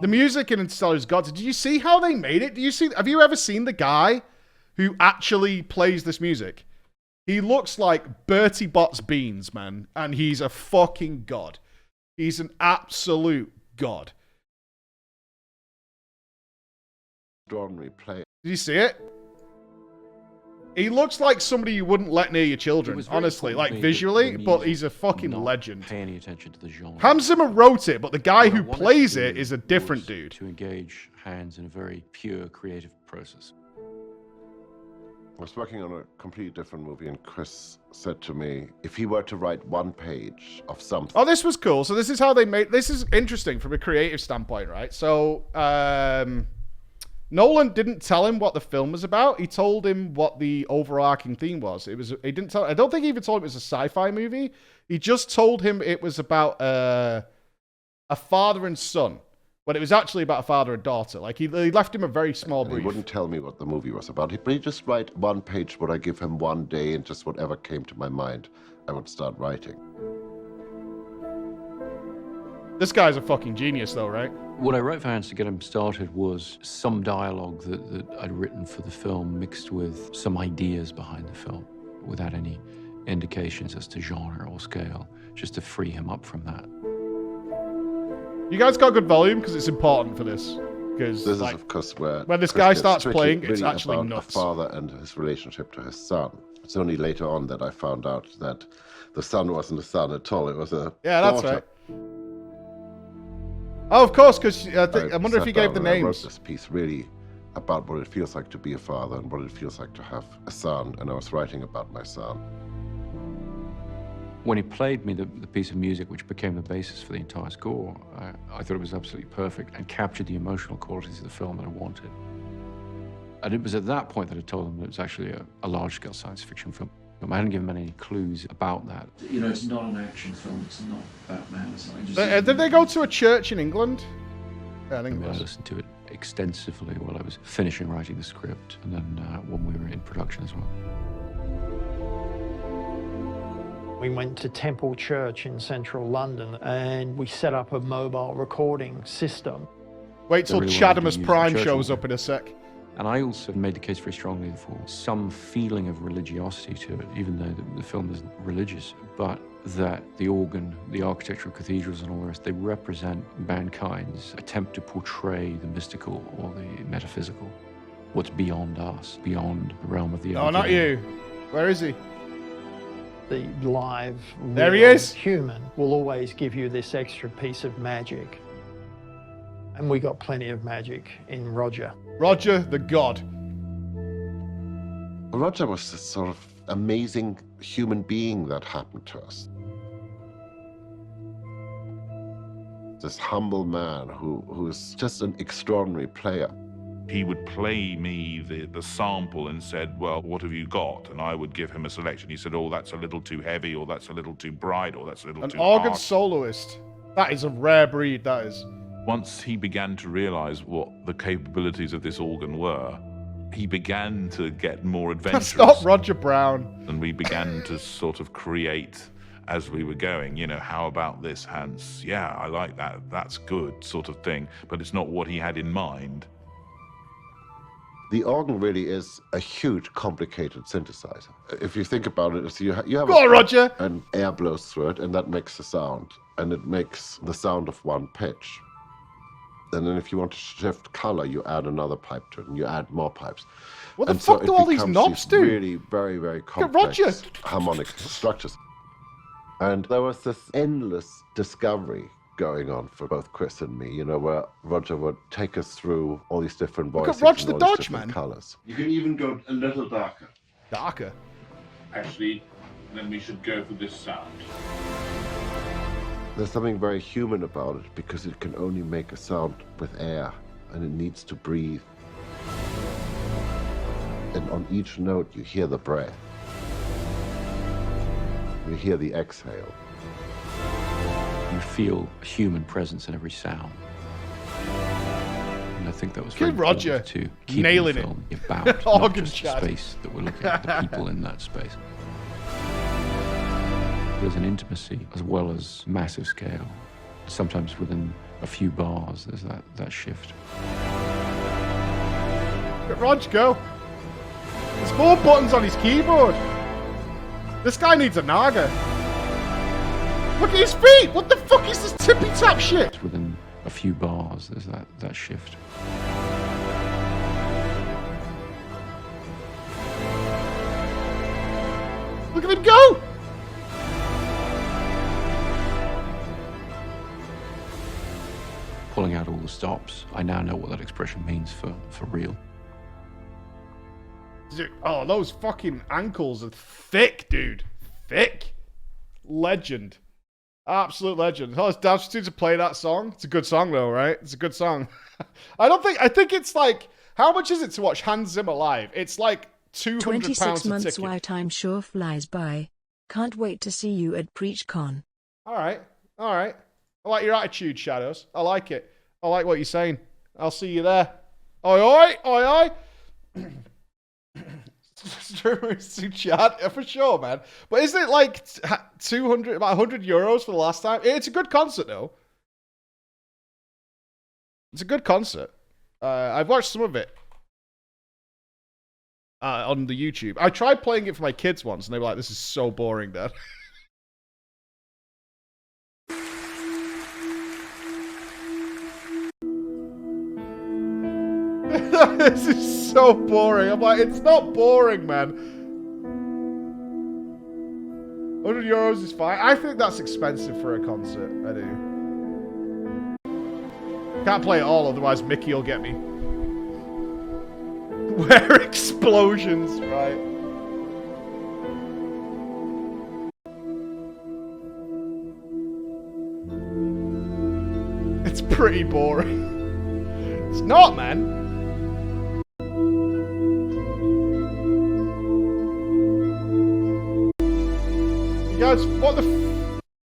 The music in Interstellar is god. Did you see how they made it? Have you ever seen the guy who actually plays this music? He looks like Bertie Bott's beans, man. And he's a fucking god. He's an absolute god. Extraordinary player. Did you see it? He looks like somebody you wouldn't let near your children, honestly, like visually, but he's a fucking legend. Pay any attention to the genre. Hans Zimmer wrote it, but the guy who plays it is a different dude. To engage Hans in a very pure creative process. I was working on a completely different movie, and Chris said to me, if he were to write one page of something... Oh, this was cool. So this is how they made... This is interesting from a creative standpoint, right? So, Nolan didn't tell him what the film was about. He told him what the overarching theme was. He didn't tell... I don't think he even told him it was a sci-fi movie. He just told him it was about a father and son. But it was actually about a father and daughter. Like, he left him a very small brief. He wouldn't tell me what the movie was about. But he just write one page, would I give him one day, and just whatever came to my mind, I would start writing. This guy's a fucking genius, though, right? What I wrote for Hans to get him started was some dialogue that I'd written for the film mixed with some ideas behind the film without any indications as to genre or scale, just to free him up from that. You guys got good volume because it's important for this. Because this is, of course, where when this guy starts playing, it's actually nuts. A father and his relationship to his son. It's only later on that I found out that the son wasn't a son at all. It was a daughter. That's right. Oh, of course, because I wonder if he gave the names. I wrote this piece really about what it feels like to be a father and what it feels like to have a son, and I was writing about my son. When he played me the piece of music, which became the basis for the entire score, I thought it was absolutely perfect and captured the emotional qualities of the film that I wanted. And it was at that point that I told him that it was actually a large-scale science fiction film. I hadn't given him any clues about that. You know, it's not an action film. It's not Batman. It's not just did they go to a church in England? Yeah, I think it was. I listened to it extensively while I was finishing writing the script, and then when we were in production as well. We went to Temple Church in central London, and we set up a mobile recording system. Wait till Chadamus Prime shows up in a sec. And I also made the case very strongly for some feeling of religiosity to it, even though the film isn't religious, but that the organ, the architecture of cathedrals and all the rest, they represent mankind's attempt to portray the mystical or the metaphysical, what's beyond us, beyond the realm of the No, not you. Where is he? The live, there he is. Human will always give you this extra piece of magic. And we got plenty of magic in Roger. Roger the God. Roger was this sort of amazing human being that happened to us. This humble man who's just an extraordinary player. He would play me the sample and said, well, what have you got? And I would give him a selection. He said, oh, that's a little too heavy, or that's a little too bright, or that's a little too hard. An organ soloist. That is a rare breed, that is. Once he began to realize what the capabilities of this organ were, he began to get more adventurous. That's not Roger Brown. And we began to sort of create as we were going, you know, how about this, Hans? Yeah, I like that. That's good, sort of thing. But it's not what he had in mind. The organ really is a huge, complicated synthesizer. If you think about it, so you have Roger. And air blows through it, and that makes a sound. And it makes the sound of one pitch. And then if you want to shift color, you add another pipe to it, and you add more pipes. What the fuck do all these knobs do? Really very, very complex harmonic structures. And there was this endless discovery going on for both Chris and me, you know, where Roger would take us through all these different voices Roger and the all Dodge, these different man. colors. You can even go a little darker. Darker? Actually, then we should go for this sound. There's something very human about it because it can only make a sound with air, and it needs to breathe. And on each note, you hear the breath. You hear the exhale. You feel a human presence in every sound. And I think that was very Roger to keep nailing the film it. about not just the space that we're looking at, the people in that space. There's an intimacy as well as massive scale, sometimes within a few bars, there's that shift. Let Rog go. There's more buttons on his keyboard. This guy needs a naga. Look at his feet! What the fuck is this tippy tap shit? Within a few bars, there's that shift. Look at him go! Pulling out all the stops, I now know what that expression means for real. Dude, oh, those fucking ankles are thick, dude. Thick. Legend. Absolute legend. Oh, it's Dash to play that song. It's a good song, though, right? It's a good song. I think it's like, how much is it to watch Hans Zimmer live? It's like £200 26 a months ticket. while time sure flies by. Can't wait to see you at PreachCon. All right. I like your attitude, Shadows. I like it. I like what you're saying. I'll see you there. Oi, oi, oi, oi. Streamers to chat, yeah, for sure, man. But isn't it like 200, about 100 euros for the last time? It's a good concert, though. It's a good concert. I've watched some of it on the YouTube. I tried playing it for my kids once, and they were like, "This is so boring, Dad." This is so boring. I'm like, it's not boring, man. 100 euros is fine. I think that's expensive for a concert. I do. Can't play it all, otherwise Mickey will get me. Where explosions, right? It's pretty boring. It's not, man. You guys, what the